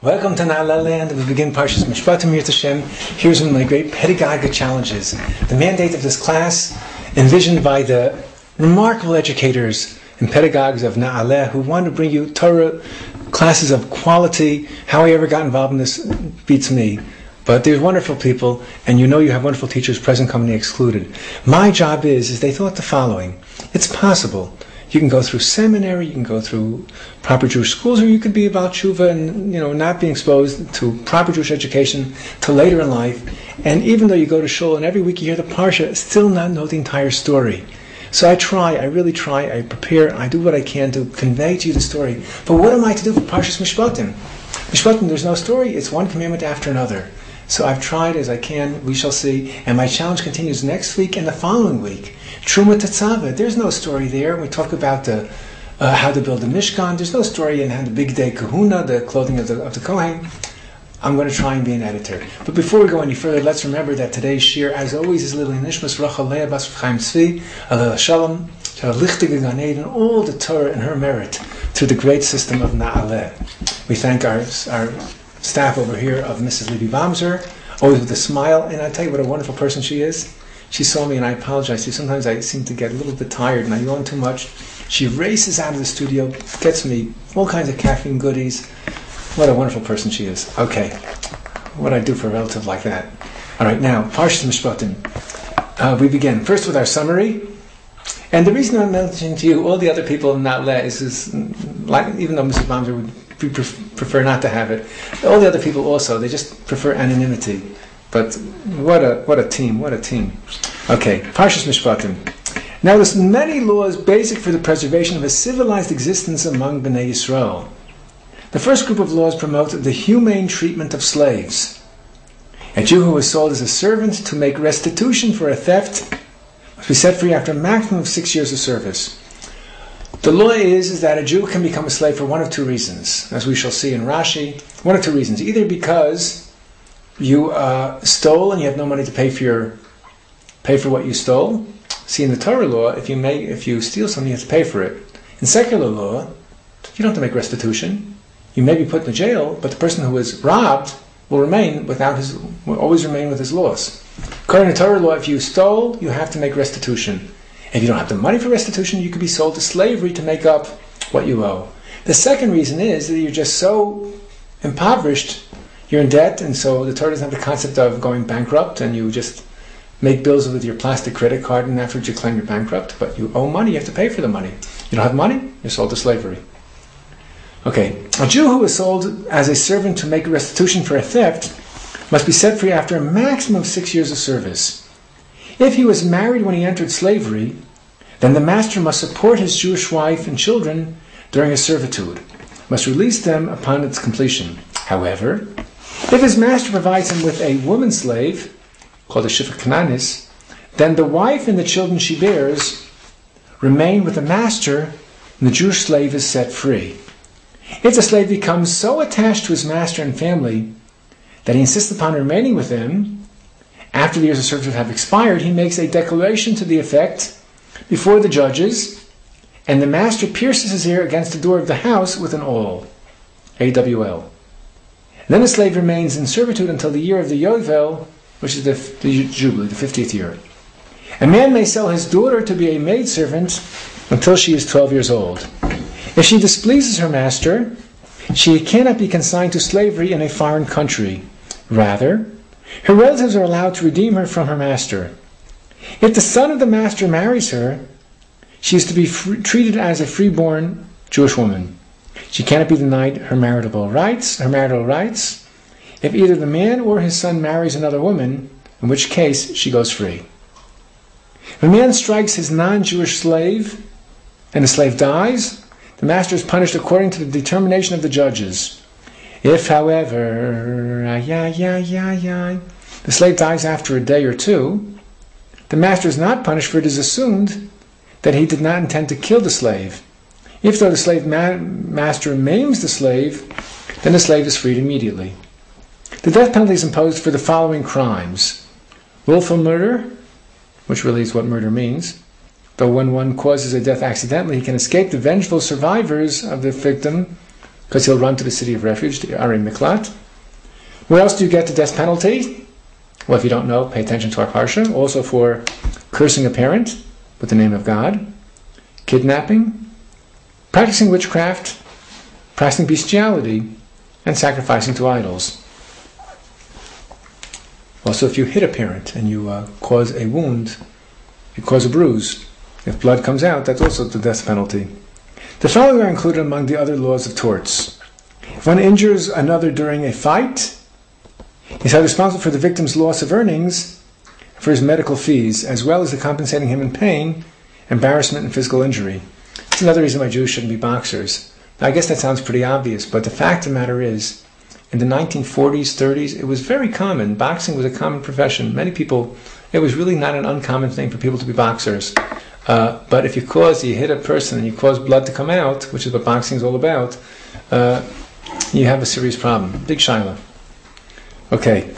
Welcome to Naaleh land. We begin Parshas Mishpatim here to Shem. Here's one of my great pedagogical challenges. The mandate of this class, envisioned by the remarkable educators and pedagogues of Naaleh who want to bring you Torah classes of quality. How I ever got involved in this beats me. But there's wonderful people, and you know you have wonderful teachers, present company excluded. My job is they thought the following. It's possible. You can go through seminary, you can go through proper Jewish schools, or you could be about tshuva and not being exposed to proper Jewish education till later in life. And even though you go to shul and every week you hear the parsha, still not know the entire story. So I really try, I prepare, I do what I can to convey to you the story. But what am I to do for Parshas Mishpatim? Mishpatim, there's no story, it's one commandment after another. So I've tried as I can, we shall see, and my challenge continues next week and the following week. Truma Tetzaveh, there's no story there. We talk about how to build a Mishkan. There's no story in how the big day kahuna, the clothing of the Kohen. I'm going to try and be an editor. But before we go any further, let's remember that today's shir, as always, is Lili Nishmas Rachel Leah Bas Chaim Tzvi, Alel Shalom, Lichtig Gan Eden, all the Torah in her merit through the great system of Naaleh. We thank our staff over here of Mrs. Libby Bamser, always with a smile, and I tell you what a wonderful person she is. She saw me and I apologize. Sometimes I seem to get a little bit tired and I yawn too much. She races out of the studio, gets me all kinds of caffeine goodies. What a wonderful person she is. Okay, what I do for a relative like that. All right, now, Parshas Mishpatim. We begin first with our summary. And the reason I'm mentioning to you all the other people in Naaleh is like, even though Mrs. Bamser would prefer not to have it, all the other people also, they just prefer anonymity. But what a team. Okay, Parshas Mishpatim. Now there's many laws basic for the preservation of a civilized existence among Bnei Yisrael. The first group of laws promote the humane treatment of slaves. A Jew who is sold as a servant to make restitution for a theft must be set free after a maximum of 6 years of service. The law is that a Jew can become a slave for one of two reasons, as we shall see in Rashi. One of two reasons. Either because you stole and you have no money to pay for what you stole. See, in the Torah law, if you steal something, you have to pay for it. In secular law, you don't have to make restitution. You may be put in the jail, but the person who was robbed will always remain with his loss. According to Torah law, if you stole, you have to make restitution. If you don't have the money for restitution, you could be sold to slavery to make up what you owe. The second reason is that you're just so impoverished, you're in debt, and so the Torah doesn't have the concept of going bankrupt, and you just make bills with your plastic credit card, and afterwards you claim you're bankrupt, but you owe money, you have to pay for the money. You don't have money, you're sold to slavery. Okay, a Jew who is sold as a servant to make restitution for a theft must be set free after a maximum of 6 years of service. If he was married when he entered slavery, then the master must support his Jewish wife and children during his servitude, must release them upon its completion. However, if his master provides him with a woman slave, called a Shifat Kananis, then the wife and the children she bears remain with the master, and the Jewish slave is set free. If the slave becomes so attached to his master and family that he insists upon remaining with them, after the years of servitude have expired, he makes a declaration to the effect before the judges, and the master pierces his ear against the door of the house with an awl, AWL. Then the slave remains in servitude until the year of the Yovel, which is the Jubilee, the 50th year. A man may sell his daughter to be a maidservant until she is 12 years old. If she displeases her master, she cannot be consigned to slavery in a foreign country. Rather, her relatives are allowed to redeem her from her master. If the son of the master marries her, she is to be treated as a freeborn Jewish woman. She cannot be denied her marital rights. If either the man or his son marries another woman, in which case she goes free. If a man strikes his non-Jewish slave and the slave dies, the master is punished according to the determination of the judges. If, however, the slave dies after a day or two, the master is not punished, for it is assumed that he did not intend to kill the slave. If, though, the slave master maims the slave, then the slave is freed immediately. The death penalty is imposed for the following crimes: willful murder, which really is what murder means, though when one causes a death accidentally, he can escape the vengeful survivors of the victim because he'll run to the city of refuge, the Ari Miklat. Where else do you get the death penalty? Well, if you don't know, pay attention to our parsha. Also for cursing a parent with the name of God, kidnapping, practicing witchcraft, practicing bestiality, and sacrificing to idols. Also, if you hit a parent and you cause a wound, you cause a bruise, if blood comes out, that's also the death penalty. The following are included among the other laws of torts. If one injures another during a fight, he's held responsible for the victim's loss of earnings, for his medical fees, as well as the compensating him in pain, embarrassment, and physical injury. That's another reason why Jews shouldn't be boxers. Now, I guess that sounds pretty obvious, but the fact of the matter is, in the 1940s, 30s, it was very common. Boxing was a common profession. Many people, it was really not an uncommon thing for people to be boxers. But if you hit a person and you cause blood to come out, which is what boxing is all about, you have a serious problem. Big shaila. Okay.